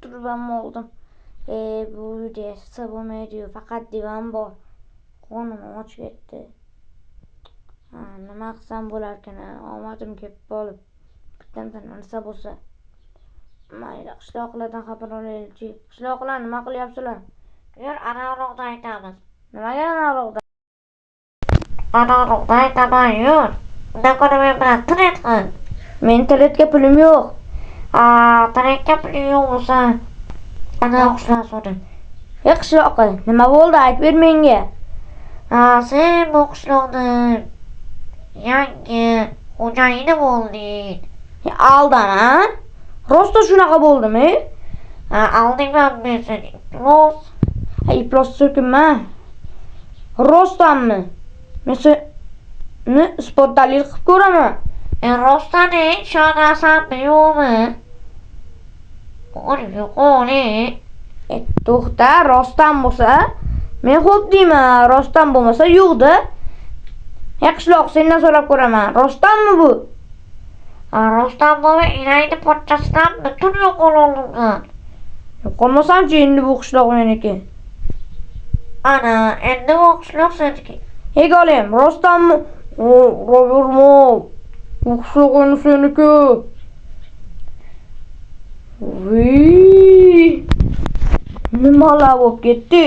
Turib ham oldim. Bu uyda yashasa bo'lmaydi, faqat divan bor. Qo'nim och ketdi. Nima qilsam bo'larkan? Omadim kelib qolib. Bittamdan nima bo'lsa. Mayli, qishloqlardan xabar olaylik-chi. Qishloqlar nima qilyapsizlar? Yur, anaroqda aytamiz. Nimaga anaroqda? Anaroqda aytaman, yur. Undan ko'ra men bilan tiret qil. Men tiretga pulim yo'q. Tiretga puling yo'q bo'lsa, ana qushlar so'rang. Qishloqqa nima bo'ldi? Aytib ber menga. Sen bu qishloqni yangi xo'jayini bo'lding. Aldama? Rosta shunaqa bo'ldimi? Aldingman men seni. Rost. Iflos so'kinma. Rostdanmi? Men seni isbot dalil qilib ko'raman. Rostdan ishonasanmi yo'qmi? Qo'li. To'xta, rostdan bo'lsa, men xo'p deyman. Rostdan bo'lmasa yo'q-da. Qishloq, sendan so'rab ko'raman. Rostdanmi bu? Rostdan bo'lsa, inayni pochchasidan butun yo'qololgan. Yo'qolmasam-chi, endi bu qishloq meniki. Ana, endi bu qishloq seniki. Egolim, rostdanmi? Ro'yurmo. Bu qishloq endi seniki. Nimalar bo'lib ketdi?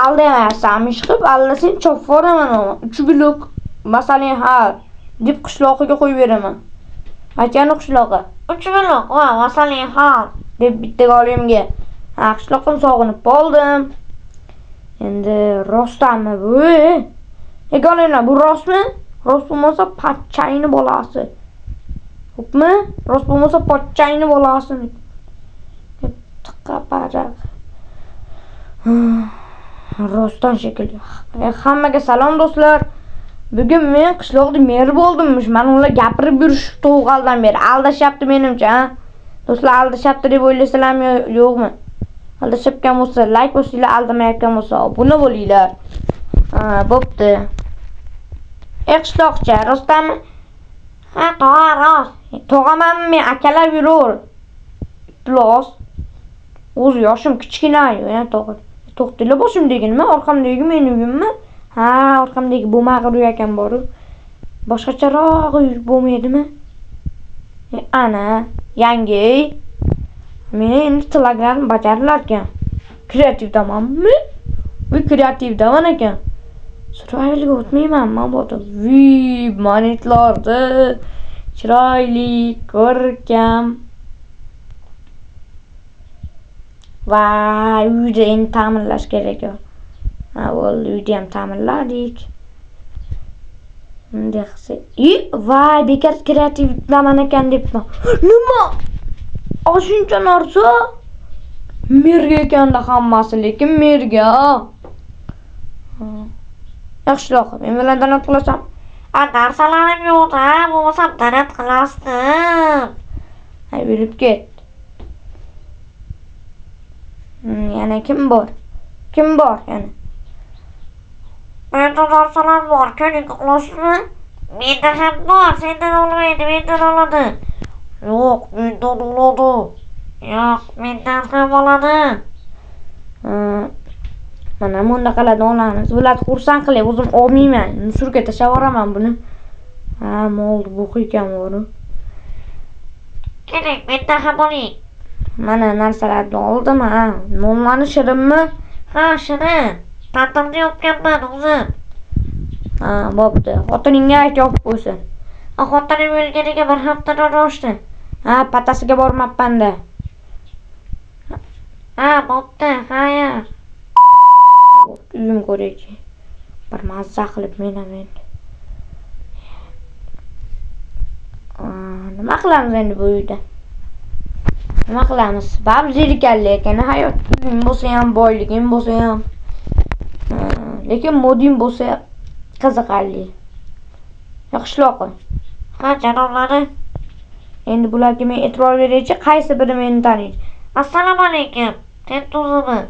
Aldamasam ish qilib, aldasin chopib yuboraman. 3 blok masalan hal deb qishloqiga qo'yib beraman. Aytgani qishloqqa 3 blok va masalan hal deb bitta olimga. Qishloqdan sog'inib qoldim. Endi rostdanmi bu? Egolimlar, bu rostmi? Rost bo'lmasa pochchayni bolasi. Xo'pmi? Rost bo'lmasa pochchayni bolasi. Tiqqa-paraq. Rostdan shekilli. Hammaga salom do'stlar. Bugun men qishloqda mer bo'ldimmish. Mana ular gapirib yurish to'g'aldan beri aldashyapti menimcha, Do'stlar aldashyapti deb o'ylasizlarmi yo'qmi? Aldashayotgan bo'lsa, like bosinglar, aldamayotgan bo'lsa, obuna bo'linglar. Bo'pti. Qishloqcha, rostdanmi? Tog'a rost. Tog'amanmi men, akalar yurur. Plus o'z yoshim kichkina-yu, yana tog'a. To'xtinglar, boshimdagi nima? Orqamdagi men uyimmi? Orqamdagi bo'mag'ir uy ekan bor-u. Boshqacharoq uy bo'lmaydimi? Ana, yangi. Meni endi tilaganim bajarilar ekan. Kreativdamanmi? Bu kreativdaman ekan. Survivalga o'tmayman, men bo'ldim. Monitlarni chiroyli, ko'rkam. Va uyda endi ta'minlash kerak. Bo'ldi, uyda ham ta'minladik. Endi qilsak. Voy, bekor kreativdaman ekan debman. Nima? Shuncha narsa merga ekanda hammasi, lekin merga. Yaxshiroq, men bilan danat qilasam. Narsalarim yo'q-da, bo'lmasa danat qilasdim. Yurib ket. Yana kim bor? Kim bor yana? Menda narsalar bor, keling qilasizmi? Menda ham bor, sendan olmaydi, mendan oladi. Yo'q, mendan oladi. Yo'q, mendan ham oladi. Mana bunda qiladi olamiz. Bularni xursand qilib, o'zim olmayman. Musurga tashlab yuboraman buni. Bo'ldi, bu ekan bor. Keling, mendan ham oling. Mana narsalarni oldim, Nonlarni shirinmi? Shirin. Ta'tilda yopganman o'zim. Bo'pti. Xotiningga ayt yopib qo'ysin. Xotinim o'lganiga 1 haftadan oshdi. Patasiga bormabman-da. Bo'pti, xayr. Uyim ko'raychi. Bir mazza qilib menam endi. Nima qilamiz endi bu uyda? Nima qilamiz? Bab zerikarli ekan, hayot. Uyim bo'lsa ham, boyligim bo'lsa ham. Lekin modim bo'lsa qiziqarli. Yaxshiroq. Janoblari. Endi bularga men e'tibor beraychi, qaysi biri meni taniydi? Assalomu alaykum. Tentuzimi?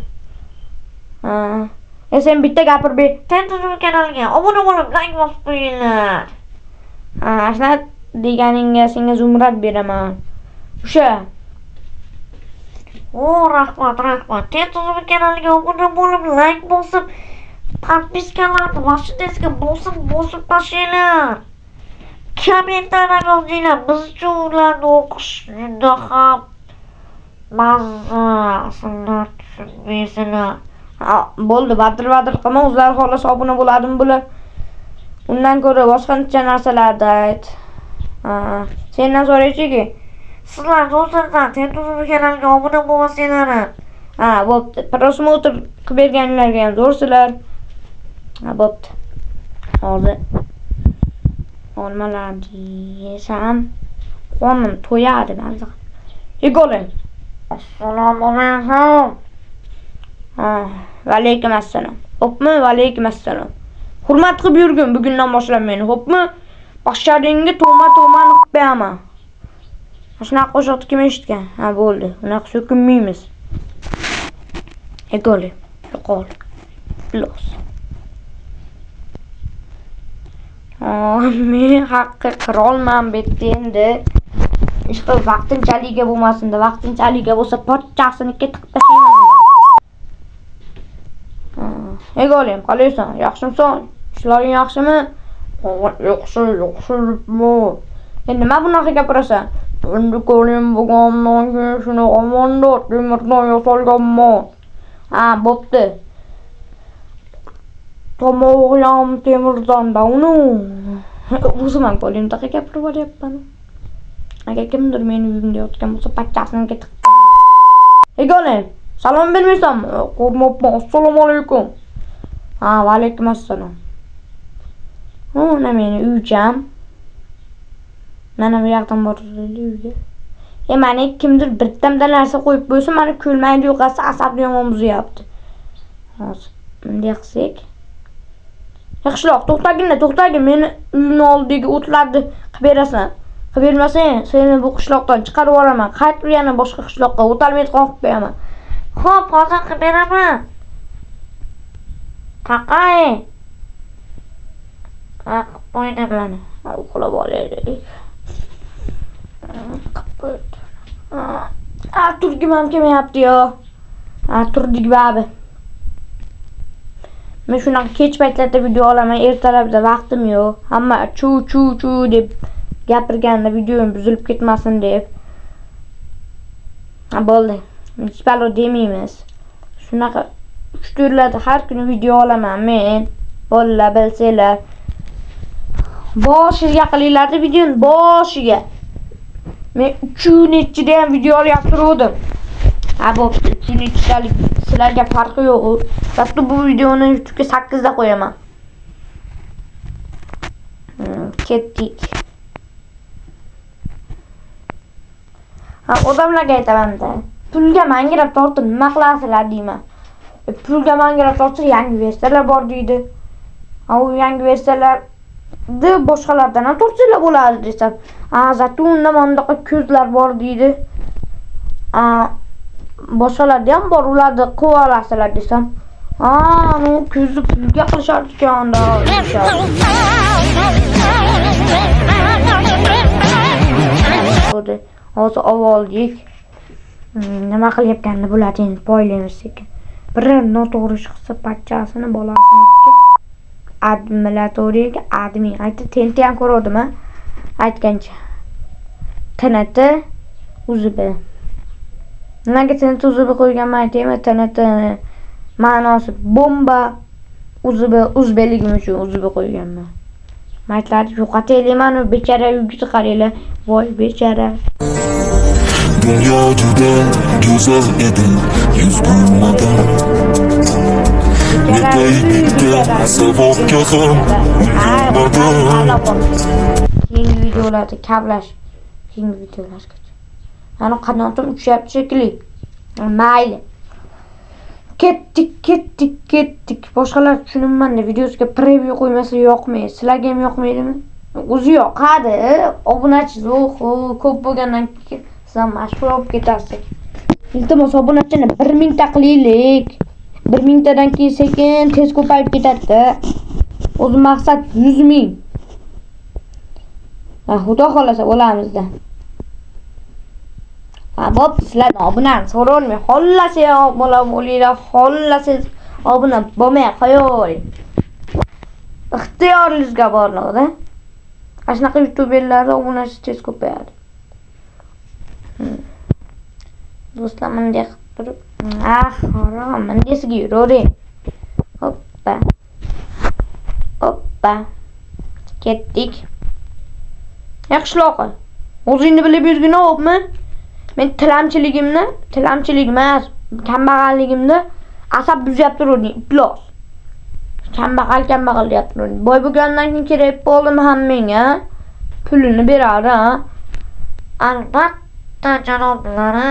Sen bitta gapir ber. Tentuzim kanaliga obuna bo'lib, like bosib qo'yinglar. Shuna deganingga senga Zumrad beraman. O'sha. O, rahmat. Tez-tez kanalga obuna bo'lib, like bosib, podpiskalarni vaqtinizga bosib tashlaylar. Kommentariyga yozinglar. Biz uchun ularni o'qish juda ham mazza. Sizlar tushunmaysizlar. Bo'ldi, badr qilma, o'zlari xohlasa obuna bo'ladimi bular? Undan ko'ra boshqa narsalarni ayt. Sendan so'raychi-ki. Sizlar do'stlar, tez-tez kanalga obuna bo'lmasanglar. Bo'pti. Prosmotr qilib berganlarga ham zo'rsizlar. Bo'pti. Hozir olmalarni yesam qonim to'yadi mazza. Yegoling. Assalomu alaykum. Va alaykum assalom. Xo'pmi? Va alaykum assalom. Hurmat qilib yurgin bugundan boshlab meni, xo'pmi? Boshlaringga to'mani qilib beraman. Shunaqa qo'shiqni kim eshitgan? Bo'ldi. Unaqa so'kinmaymiz. Egoli. Yo'qol. Los. Men haqqi qirolman betdi endi. Ishqil vaqtinchaliga bo'lmasin, vaqtinchaliga bo'lsa pochchasini ketib tashlayman. Egolim, qalaysan? Yaxshimisan? Ishlaring yaxshimi? Yaxshi. Endi nima bunaqa gapirasan? Endi ko'ring bo'lgandan keyin shuni omonda temirdan yasalganman. Bo'pti. Tomog'im temirdan-da uni. O'zim ham qo'limda gapirib olyapman. Agar kimdir meni uyimda yotgan bo'lsa, pachchasini ketib. Egolim, salom bermaysanmi? Ko'rmabman. Assalomu alaykum. Va alaykum assalom. Mana meni uyjam. Mana bu yoqdan borishdi uyga. Mana kimdir birdamda narsa qo'yib qo'ysa, meni ko'lmaydi yo'qasa asabni yomon buzyapti. Hozir bunday qilsak. Yaxshiroq, to'xtagin, meni uyimni oldiga o'tlarni qilib berasan. Qilib bermasang, seni bu qishloqdan chiqarib yuboraman. Qaytib yana boshqa qishloqqa o'talmaydigan qilib beraman. Xo'p, hozir qilib beraman. Taqay. Qo'ydim mana. Uxlab olaylik. Turgim ham kelmayapti-yo. Turdik babi. Men shunaqa kech paytlarda video olaman, ertalabda vaqtim yo'q. Hamma chu deb gapirganda videom buzilib ketmasin deb. Bo'ldi. Hech balo demaymiz. Shunaqa 3 turlarda har kuni video olaman men. Bolalar bilsanglar. Boshiga qilinglar videoni, boshiga. Men 3-nechida ham video olib turdim. Bo'pti, 3-nechidalik sizlarga farqi yo'q. Dastur bu videoni YouTube'ga 8 da qo'yaman. Ketdik. Odamlarga aytaman-da. Pulga mangirab tortib nima qilasizlar deyman. Pulga mangirab tortsa yangi versiyalar bor deydi. U yangi versiyalarni boshqalardan ham tortsanglar bo'ladi desam. Zatunda mondaqa ko'zlar bor deydi. Boshqalarda ham bor, ularni qilib olasizlar desam. Nu ko'zni pulga qilishar ekan-da. Hozir oldik. Nima qilyapganini bo'ladi endi poylaymiz sekin. Biror noto'g'ri ish qilsa pachchasini bolasinikiga admin aytib TNT ham ko'rdim aytgancha. TNT UZB. Nimaga TNT UZB qo'yganman aytaymi? TNT ma'nosi bomba, UZB o'zbekligim uchun UZB qo'yganman. Maytlarni yo'qotaylikman, bechara uyga qaraylar. Voy bechara. Dünya juda go'zal edi, yuz ko'rmadan. Netay bitta savobga ham ulgurmadan. Keyingi videolarda kavlash. Keyingi videolarga. Ana qanotim uchyapti shekilli. Mayli. Ketdik. Boshqalar tushunmayman-da, videosiga preview qo'ymasa yoqmaydi. Sizlarga ham yoqmaydimi? O'zi yoqadi. Obunachi ko'p bo'lgandan keyin sizlar mashhur bo'lib ketasiz. Iltimos obunachini 1000 ta qilaylik. 1000 tadan keyin sekin tez ko'payib ketadi. O'zi maqsad 100 ming. Xudo xolasa bo'lamizda. Bo'p, sizlar obunani so'rolmay, xollasa obuna bo'linglar, xollasiz obuna bo'lmay qo'yavering. Ixtiyoringizga borliqda. Ashnaqa youtuberlar obunachi tez ko'payadi. Do'stlar, bunday qilib turib, harom, mendesiga yuravering. Hoppa. Hoppa. Ketdik. Yaxshiloqi. O'zingni bilib yurgin, o'pmi? Men tilamchilik emas, kambag'alligimni asab buzib turuvdim, iflos. Kambag'al deyap turuvdim. Boy bo'lgandan keyin kerak bo'ldim hammangga. Pulini beradi, ha. Albatta janoblari.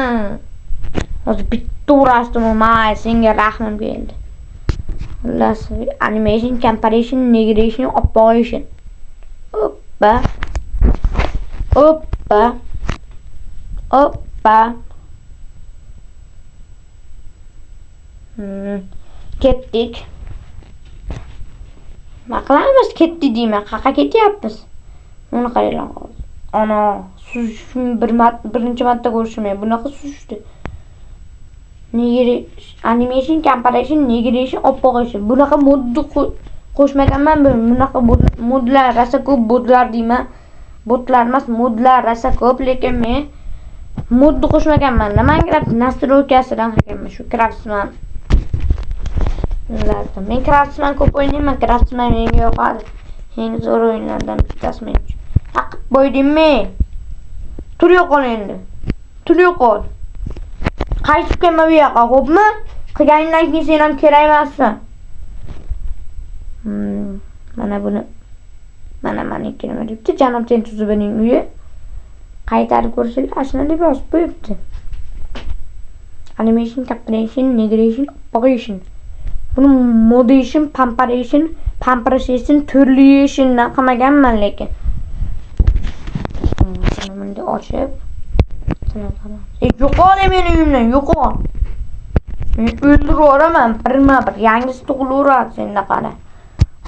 Hozir bitta urasdim, may senga rahmim keldi. Xullas, animation, comparison, negation, operation. Hoppa. Hoppa. Hoppa. Ketdik. Nima qilamiz? Ketdi deyman. Qaqa ketyapmiz. Uni qaraylar hozir. Ana, suzishni birinchi marta ko'rishim. Bunaqa suzishdi. Animation, comparison, negation, operation. Bunaqa modni qo'shmaganman. Bunaqa modlar rasa ko'p botlar deyman. Botlar emas, modlar rasa ko'p, lekin men modni qo'shmaganman. Minecraft nastroykasidan qilganman. Shu Craftsman. Men Craftsman ko'p o'ynayman. Craftsman menga yoqadi. Eng zo'r o'yinlardan bittasi men uchun. Taqib qo'ydimmi? Tur yo'qol endi. Tur yo'qol. Qaytib kelma bu yoqqa, xo'pmi? Qilganingdan keyin sen ham kerak emassan. Mana buni. Mana ikkalama debdi. Janob Tentuzubening uyi. Qaytarib ko'rishinglar, ashuna deb yozib qo'yibdi. Animation, compression, negation, operation. Buni modation, pamperation, turliyation qilmaganman lekin. Buni ochib. Yo'qol meni uyimdan, yo'qol. Men o'ldiraveraman, birma-bir yangisi tug'ilaveradi senda qara.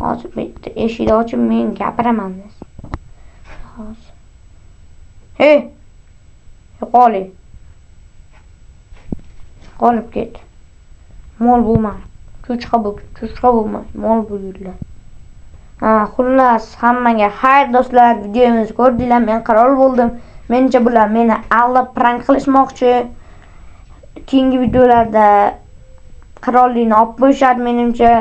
Hozir bitta eshikni ochib men gapiraman biz. Hozir. Hey! Yo'qoling. Qolib ket. Mol bo'lma. Cho'chqa bo'lma. Mol bo'linglar. Xullas, hammaga xayr do'stlar, videomizni ko'rdinglar, men qirol bo'ldim. Mencha bular meni aldab prank qilishmoqchi. Keyingi videolarda qirollikni olib qo'yishadi menimcha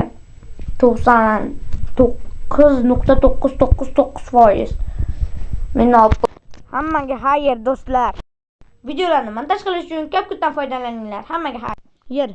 99.999%. Meni olib hammaga xayr do'stlar. Videolarni montaj qilish uchun ko'p-ko'pdan foydalaninglar. Hammaga xayr. Yer